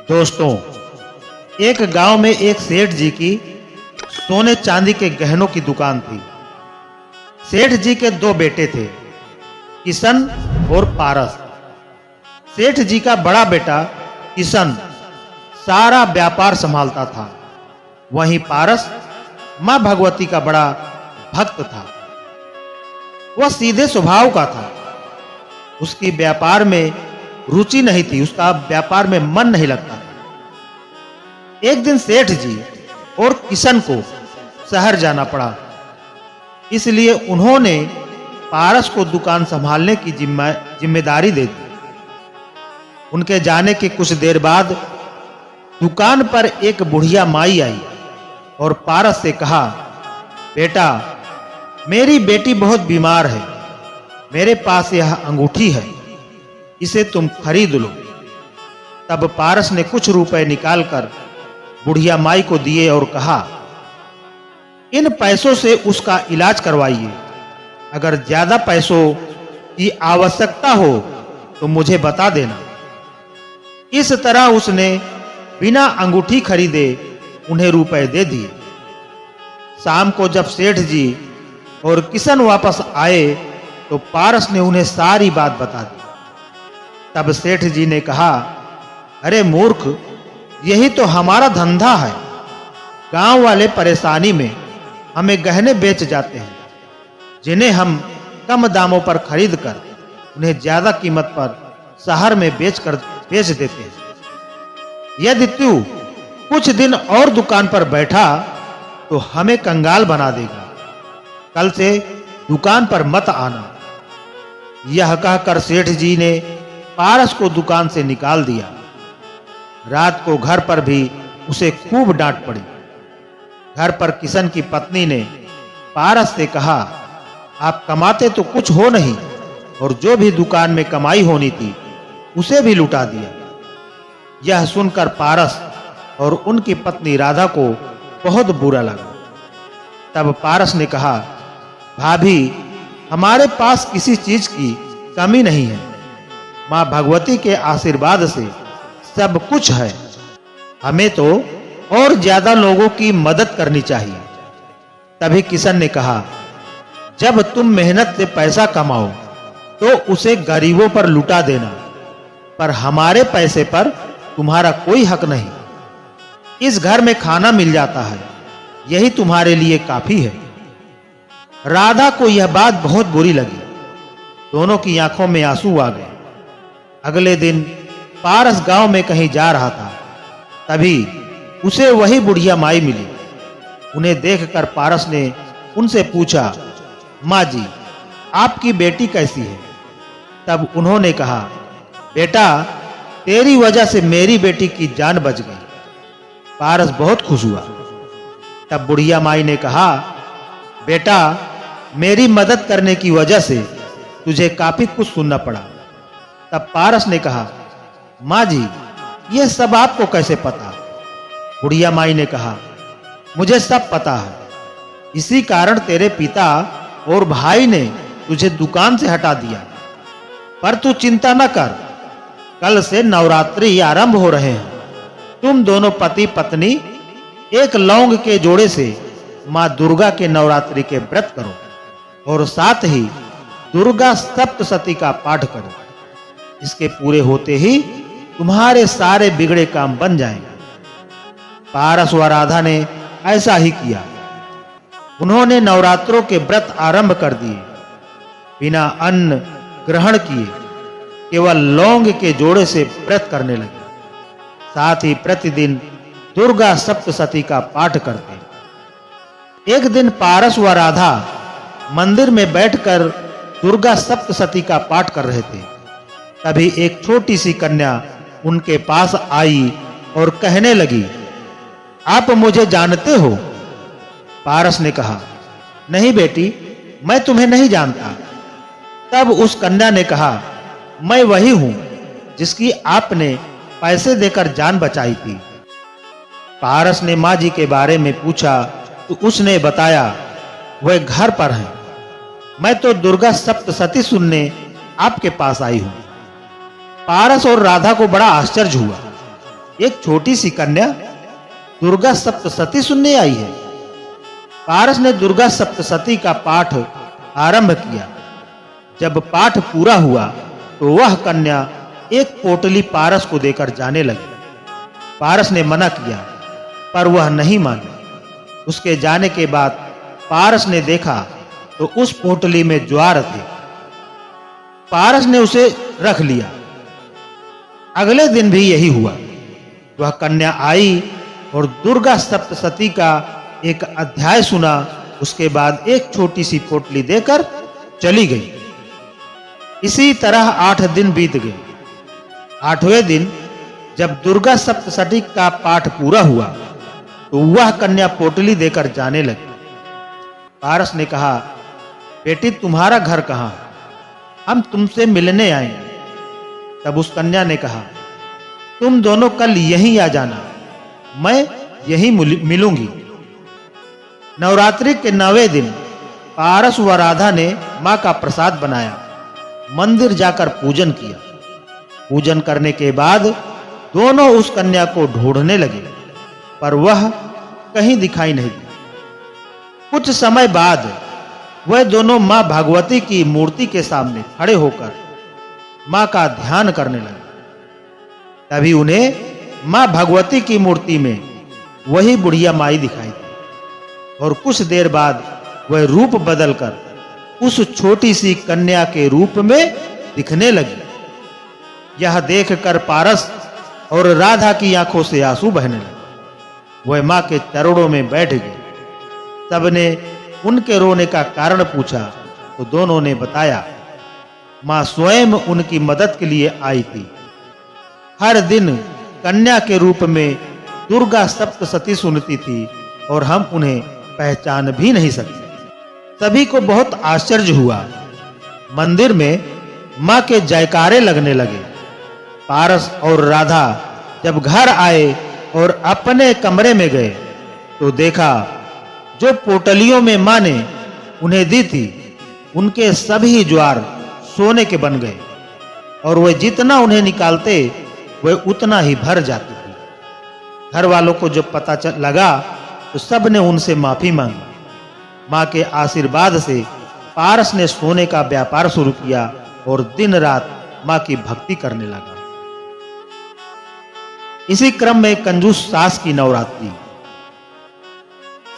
दोस्तों, एक गांव में एक सेठ जी की सोने चांदी के गहनों की दुकान थी। सेठ जी के दो बेटे थे, किशन और पारस। सेठ जी का बड़ा बेटा किशन सारा व्यापार संभालता था, वहीं पारस मां भगवती का बड़ा भक्त था। वह सीधे स्वभाव का था, उसकी व्यापार में रुचि नहीं थी, उसका व्यापार में मन नहीं लगता था। एक दिन सेठ जी और किशन को शहर जाना पड़ा, इसलिए उन्होंने पारस को दुकान संभालने की जिम्मेदारी दे दी। उनके जाने के कुछ देर बाद दुकान पर एक बुढ़िया माई आई और पारस से कहा, बेटा, मेरी बेटी बहुत बीमार है, मेरे पास यह अंगूठी है, इसे तुम खरीद लो। तब पारस ने कुछ रुपए निकालकर बुढ़िया माई को दिए और कहा, इन पैसों से उसका इलाज करवाइए, अगर ज्यादा पैसों की आवश्यकता हो तो मुझे बता देना। इस तरह उसने बिना अंगूठी खरीदे उन्हें रुपए दे दिए। शाम को जब सेठ जी और किशन वापस आए तो पारस ने उन्हें सारी बात बता दी। तब सेठ जी ने कहा, अरे मूर्ख, यही तो हमारा धंधा है। गांव वाले परेशानी में हमें गहने बेच जाते हैं, जिन्हें हम कम दामों पर खरीद कर उन्हें ज्यादा कीमत पर शहर में बेच देते हैं। यदि तू कुछ दिन और दुकान पर बैठा तो हमें कंगाल बना देगा। कल से दुकान पर मत आना। यह कहकर सेठ जी ने पारस को दुकान से निकाल दिया। रात को घर पर भी उसे खूब डांट पड़ी। घर पर किशन की पत्नी ने पारस से कहा, आप कमाते तो कुछ हो नहीं, और जो भी दुकान में कमाई होनी थी उसे भी लुटा दिया। यह सुनकर पारस और उनकी पत्नी राधा को बहुत बुरा लगा। तब पारस ने कहा, भाभी, हमारे पास किसी चीज की कमी नहीं है, मां भगवती के आशीर्वाद से सब कुछ है। हमें तो और ज्यादा लोगों की मदद करनी चाहिए। तभी किशन ने कहा, जब तुम मेहनत से पैसा कमाओ तो उसे गरीबों पर लुटा देना, पर हमारे पैसे पर तुम्हारा कोई हक नहीं। इस घर में खाना मिल जाता है, यही तुम्हारे लिए काफी है। राधा को यह बात बहुत बुरी लगी। दोनों की आंखों में आंसू आ गए। अगले दिन पारस गांव में कहीं जा रहा था, तभी उसे वही बुढ़िया माई मिली। उन्हें देखकर पारस ने उनसे पूछा, माँ जी, आपकी बेटी कैसी है? तब उन्होंने कहा, बेटा, तेरी वजह से मेरी बेटी की जान बच गई। पारस बहुत खुश हुआ। तब बुढ़िया माई ने कहा, बेटा, मेरी मदद करने की वजह से तुझे काफी कुछ सुनना पड़ा। तब पारस ने कहा, माँ जी, यह सब आपको कैसे पता? बुढ़िया माई ने कहा, मुझे सब पता है। इसी कारण तेरे पिता और भाई ने तुझे दुकान से हटा दिया। पर तू चिंता न कर, कल से नवरात्रि आरंभ हो रहे हैं। तुम दोनों पति पत्नी एक लौंग के जोड़े से मां दुर्गा के नवरात्रि के व्रत करो और साथ ही दुर्गा सप्तशती का पाठ करो। इसके पूरे होते ही तुम्हारे सारे बिगड़े काम बन जाएंगे। पारस व राधा ने ऐसा ही किया। उन्होंने नवरात्रों के व्रत आरंभ कर दिए। बिना अन्न ग्रहण किए केवल लौंग के जोड़े से व्रत करने लगे। साथ ही प्रतिदिन दुर्गा सप्तशती का पाठ करते। एक दिन पारस व राधा मंदिर में बैठकर दुर्गा सप्तशती का पाठ कर रहे थे। तभी एक छोटी सी कन्या उनके पास आई और कहने लगी, आप मुझे जानते हो? पारस ने कहा, नहीं बेटी, मैं तुम्हें नहीं जानता। तब उस कन्या ने कहा, मैं वही हूं जिसकी आपने पैसे देकर जान बचाई थी। पारस ने माँ जी के बारे में पूछा तो उसने बताया, वह घर पर हैं। मैं तो दुर्गा सप्तशती सुनने आपके पास आई हूं। पारस और राधा को बड़ा आश्चर्य हुआ। एक छोटी सी कन्या दुर्गा सप्तशती सुनने आई है। पारस ने दुर्गा सप्तशती का पाठ आरंभ किया। जब पाठ पूरा हुआ तो वह कन्या एक पोटली पारस को देकर जाने लगी। पारस ने मना किया पर वह नहीं मानी। उसके जाने के बाद पारस ने देखा तो उस पोटली में ज्वार थे। पारस ने उसे रख लिया। अगले दिन भी यही हुआ। वह कन्या आई और दुर्गा सप्तशती का एक अध्याय सुना। उसके बाद एक छोटी सी पोटली देकर चली गई। इसी तरह 8 दिन बीत गए। 8वें दिन जब दुर्गा सप्तशती का पाठ पूरा हुआ तो वह कन्या पोटली देकर जाने लगी। पारस ने कहा, बेटी तुम्हारा घर कहां? हम तुमसे मिलने आएंगे। तब उस कन्या ने कहा, तुम दोनों कल यहीं आ जाना, मैं यहीं मिलूंगी। नवरात्रि के 9वें दिन पारस व राधा ने मां का प्रसाद बनाया, मंदिर जाकर पूजन किया। पूजन करने के बाद दोनों उस कन्या को ढूंढने लगे पर वह कहीं दिखाई नहीं दी। कुछ समय बाद वह दोनों मां भगवती की मूर्ति के सामने खड़े होकर मां का ध्यान करने लगे। तभी उन्हें मां भगवती की मूर्ति में वही बुढ़िया माई दिखाई दी और कुछ देर बाद वह रूप बदलकर उस छोटी सी कन्या के रूप में दिखने लगी। यह देखकर पारस और राधा की आंखों से आंसू बहने लगे। वह मां के चरणों में बैठ गए। सबने उनके रोने का कारण पूछा तो दोनों ने बताया, मां स्वयं उनकी मदद के लिए आई थी। हर दिन कन्या के रूप में दुर्गा सप्तशती सुनती थी और हम उन्हें पहचान भी नहीं सकते। सभी को बहुत आश्चर्य हुआ। मंदिर में मां के जयकारे लगने लगे। पारस और राधा जब घर आए और अपने कमरे में गए तो देखा जो पोटलियों में मां ने उन्हें दी थी उनके सभी ज्वार सोने के बन गए और वे जितना उन्हें निकालते वे उतना ही भर जाती थी। घर वालों को जब पता लगा तो सब ने उनसे माफी मांगी। मां के आशीर्वाद से पारस ने सोने का व्यापार शुरू किया और दिन रात मां की भक्ति करने लगा। इसी क्रम में कंजूस सास की नवरात्रि।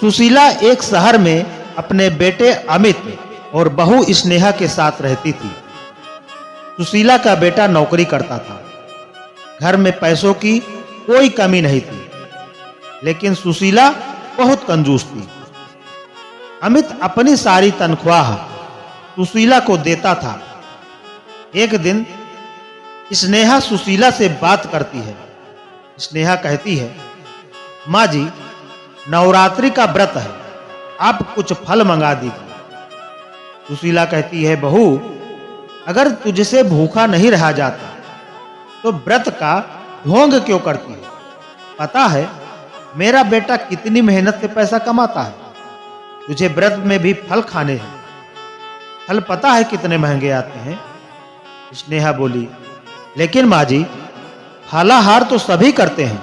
सुशीला एक शहर में अपने बेटे अमित और बहू स्नेहा के साथ रहती थी। सुशीला का बेटा नौकरी करता था। घर में पैसों की कोई कमी नहीं थी, लेकिन सुशीला बहुत कंजूस थी। अमित अपनी सारी तनख्वाह सुशीला को देता था। एक दिन स्नेहा सुशीला से बात करती है। स्नेहा कहती है, माँ जी, नवरात्रि का व्रत है, आप कुछ फल मंगा दीजिए। सुशीला कहती है, बहू, अगर तुझसे भूखा नहीं रहा जाता तो व्रत का ढोंग क्यों करती है? पता है मेरा बेटा कितनी मेहनत से पैसा कमाता है। तुझे व्रत में भी फल खाने हैं। फल पता है कितने महंगे आते हैं। स्नेहा बोली, लेकिन माँ जी, फलाहार तो सभी करते हैं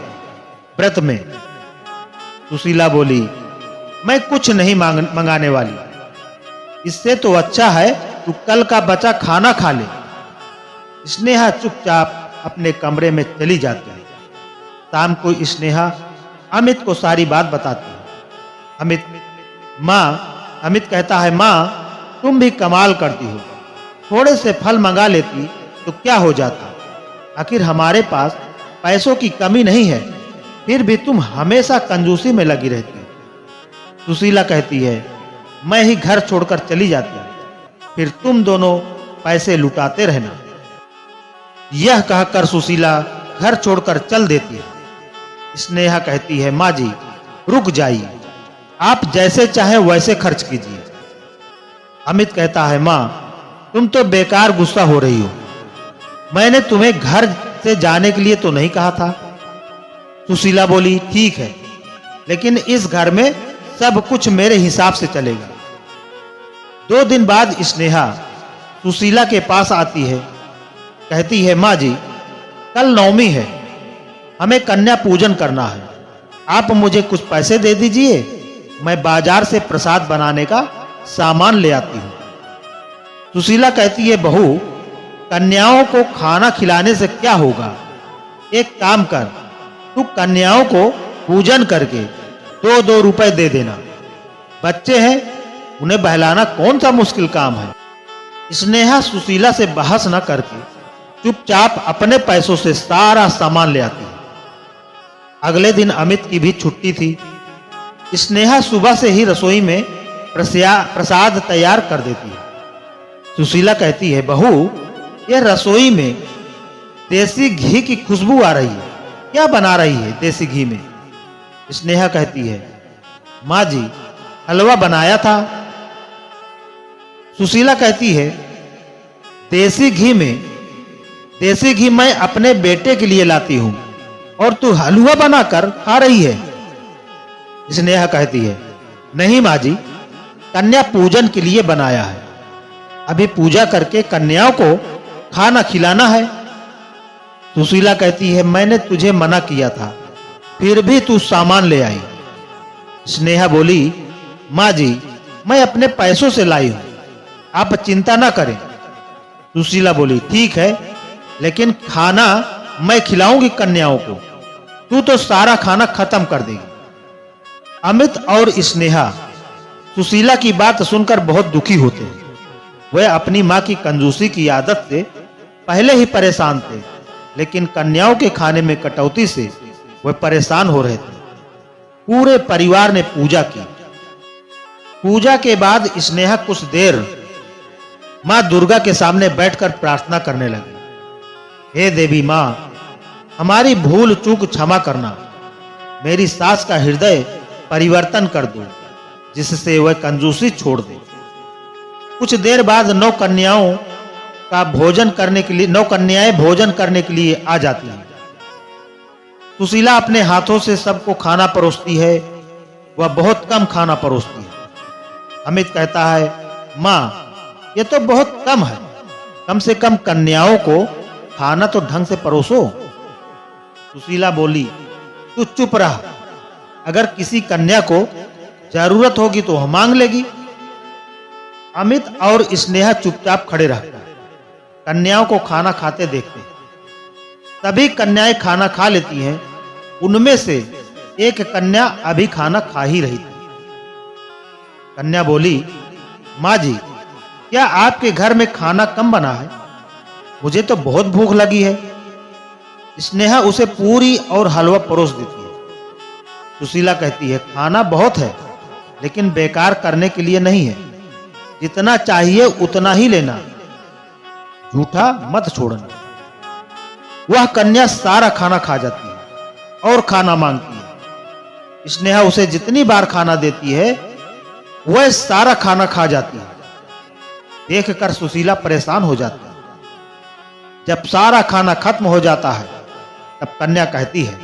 व्रत में। सुशीला बोली, मैं कुछ नहीं मंगाने वाली। इससे तो अच्छा है तू कल का बचा खाना खा ले। स्नेहा चुपचाप अपने कमरे में चली जाती है। शाम को स्नेहा अमित को सारी बात बताती है। अमित कहता है, माँ, तुम भी कमाल करती हो। थोड़े से फल मंगा लेती तो क्या हो जाता। आखिर हमारे पास पैसों की कमी नहीं है, फिर भी तुम हमेशा कंजूसी में लगी रहती हो। सुशीला कहती है, मैं ही घर छोड़कर चली जाती हूँ, फिर तुम दोनों पैसे लुटाते रहना। यह कहकर सुशीला घर छोड़कर चल देती है। स्नेहा कहती है, माँ जी, रुक जाइए, आप जैसे चाहे वैसे खर्च कीजिए। अमित कहता है, माँ, तुम तो बेकार गुस्सा हो रही हो। मैंने तुम्हें घर से जाने के लिए तो नहीं कहा था। सुशीला बोली, ठीक है, लेकिन इस घर में सब कुछ मेरे हिसाब से चलेगा। 2 दिन बाद स्नेहा सुशीला के पास आती है। कहती है, माँ जी, कल नवमी है, हमें कन्या पूजन करना है। आप मुझे कुछ पैसे दे दीजिए, मैं बाजार से प्रसाद बनाने का सामान ले आती हूँ। सुशीला कहती है, बहू, कन्याओं को खाना खिलाने से क्या होगा? एक काम कर, तू कन्याओं को पूजन करके 2-2 रुपए दे देना। बच्चे हैं, उन्हें बहलाना कौन सा मुश्किल काम है। स्नेहा सुशीला से बहस न करके चुपचाप अपने पैसों से सारा सामान ले आती है। अगले दिन अमित की भी छुट्टी थी। स्नेहा सुबह से ही रसोई में प्रसाद तैयार कर देती है। सुशीला कहती है, बहू, यह रसोई में देसी घी की खुशबू आ रही है, क्या बना रही है देसी घी में? स्नेहा कहती है, माँ जी, हलवा बनाया था। सुशीला कहती है, देसी घी मैं अपने बेटे के लिए लाती हूं और तू हलवा बनाकर खा रही है। स्नेहा कहती है, नहीं माँ जी, कन्या पूजन के लिए बनाया है, अभी पूजा करके कन्याओं को खाना खिलाना है। सुशीला कहती है, मैंने तुझे मना किया था, फिर भी तू सामान ले आई। स्नेहा बोली, माँ जी, मैं अपने पैसों से लाई हूं, आप चिंता ना करें। सुशीला बोली, ठीक है, लेकिन खाना मैं खिलाऊंगी कन्याओं को, तू तो सारा खाना खत्म कर देगी। अमित और स्नेहा सुशीला की बात सुनकर बहुत दुखी होते हैं। वे अपनी मां की कंजूसी की आदत से पहले ही परेशान थे, लेकिन कन्याओं के खाने में कटौती से वे परेशान हो रहे थे। पूरे परिवार ने पूजा की। पूजा के बाद स्नेहा कुछ देर मां दुर्गा के सामने बैठकर प्रार्थना करने लगी। हे देवी मां, हमारी भूल चूक क्षमा करना, मेरी सास का हृदय परिवर्तन कर दो, जिससे वह कंजूसी छोड़ दे। कुछ देर बाद 9 कन्याएं भोजन करने के लिए आ जाती हैं। सुशीला अपने हाथों से सबको खाना परोसती है। वह बहुत कम खाना परोसती है। अमित कहता है, मां, ये तो बहुत कम है, कम से कम कन्याओं को खाना तो ढंग से परोसो। सुशीला बोली, तू चुप रह, अगर किसी कन्या को जरूरत होगी तो मांग लेगी। अमित और स्नेहा चुपचाप खड़े रहकर कन्याओं को खाना खाते देखते हैं। तभी कन्याएं खाना खा लेती हैं। उनमें से एक कन्या अभी खाना खा ही रही थी। कन्या बोली, माँ जी, क्या आपके घर में खाना कम बना है? मुझे तो बहुत भूख लगी है। स्नेहा उसे पूरी और हलवा परोस देती है। सुशीला कहती है, खाना बहुत है, लेकिन बेकार करने के लिए नहीं है, जितना चाहिए उतना ही लेना, झूठा मत छोड़ना। वह कन्या सारा खाना खा जाती है और खाना मांगती है। स्नेहा उसे जितनी बार खाना देती है, वह सारा खाना खा जाती है। देखकर सुशीला परेशान हो जाती है। जब सारा खाना खत्म हो जाता है, तब कन्या कहती है,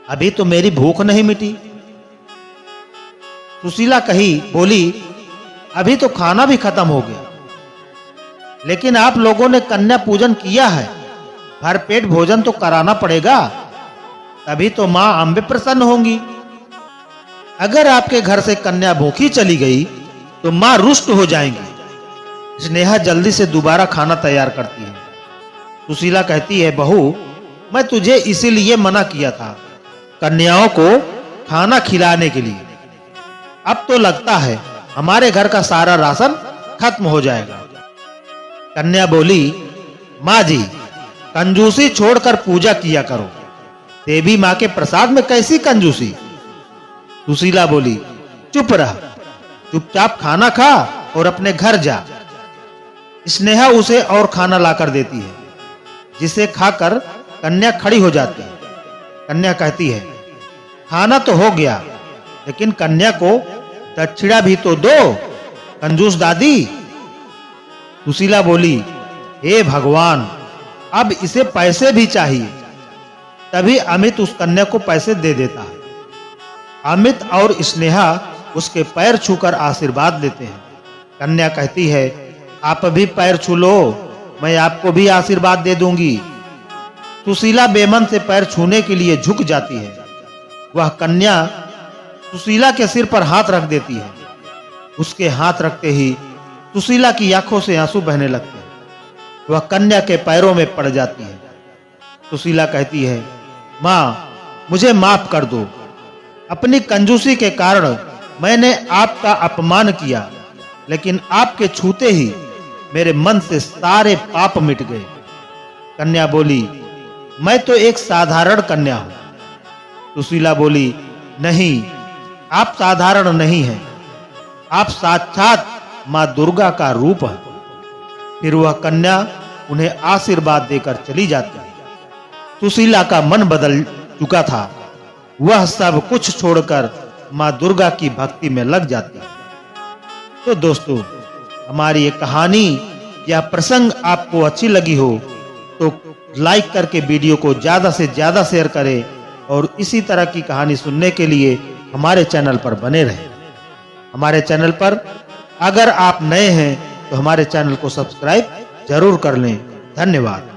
अभी तो मेरी भूख नहीं मिटी। सुशीला बोली, अभी तो खाना भी खत्म हो गया, लेकिन आप लोगों ने कन्या पूजन किया है, भरपेट भोजन तो कराना पड़ेगा, तभी तो मां अम्बे प्रसन्न होंगी। अगर आपके घर से कन्या भूखी चली गई तो मां रुष्ट हो जाएंगी। स्नेहा जल्दी से दोबारा खाना तैयार करती है। सुशीला कहती है, बहू, मैं तुझे इसीलिए मना किया था, कन्याओं को खाना खिलाने के लिए। अब तो लगता है हमारे घर का सारा राशन खत्म हो जाएगा। कन्या बोली, माँ जी, कंजूसी छोड़कर पूजा किया करो, देवी माँ के प्रसाद में कैसी कंजूसी? सुशीला बोली, चुप रह, चुपचाप खाना खा और अपने घर जा। स्नेहा उसे और खाना लाकर देती है, जिसे खाकर कन्या खड़ी हो जाती है। कन्या कहती है, खाना तो हो गया, लेकिन कन्या को दक्षिणा भी तो दो, कंजूस दादी। सुशीला बोली, हे भगवान, अब इसे पैसे भी चाहिए। तभी अमित उस कन्या को पैसे दे देता है। अमित और स्नेहा उसके पैर छूकर आशीर्वाद लेते हैं। कन्या कहती है, आप भी पैर छू लो, मैं आपको भी आशीर्वाद दे दूंगी। सुशीला बेमन से पैर छूने के लिए झुक जाती है। वह कन्या सुशीला के सिर पर हाथ रख देती है। उसके हाथ रखते ही सुशीला की आंखों से आंसू बहने लगते हैं। वह कन्या के पैरों में पड़ जाती है। सुशीला कहती है, माँ, मुझे माफ कर दो। अपनी कंजूसी के कारण मैंने आपका अपमान किया, लेकिन आपके छूते ही मेरे मन से सारे पाप मिट गए। कन्या बोली, मैं तो एक साधारण कन्या हूं। सुशीला बोली, नहीं, आप साधारण नहीं हैं, आप साक्षात मां दुर्गा का रूप है। फिर वह कन्या उन्हें आशीर्वाद देकर चली जाती है। सुशीला का मन बदल चुका था। वह सब कुछ छोड़कर मां दुर्गा की भक्ति में लग जाती है। तो दोस्तों, हमारी ये कहानी या प्रसंग आपको अच्छी लगी हो तो लाइक करके वीडियो को ज्यादा से ज्यादा शेयर करें और इसी तरह की कहानी सुनने के लिए हमारे चैनल पर बने रहें। हमारे चैनल पर अगर आप नए हैं तो हमारे चैनल को सब्सक्राइब जरूर कर लें। धन्यवाद।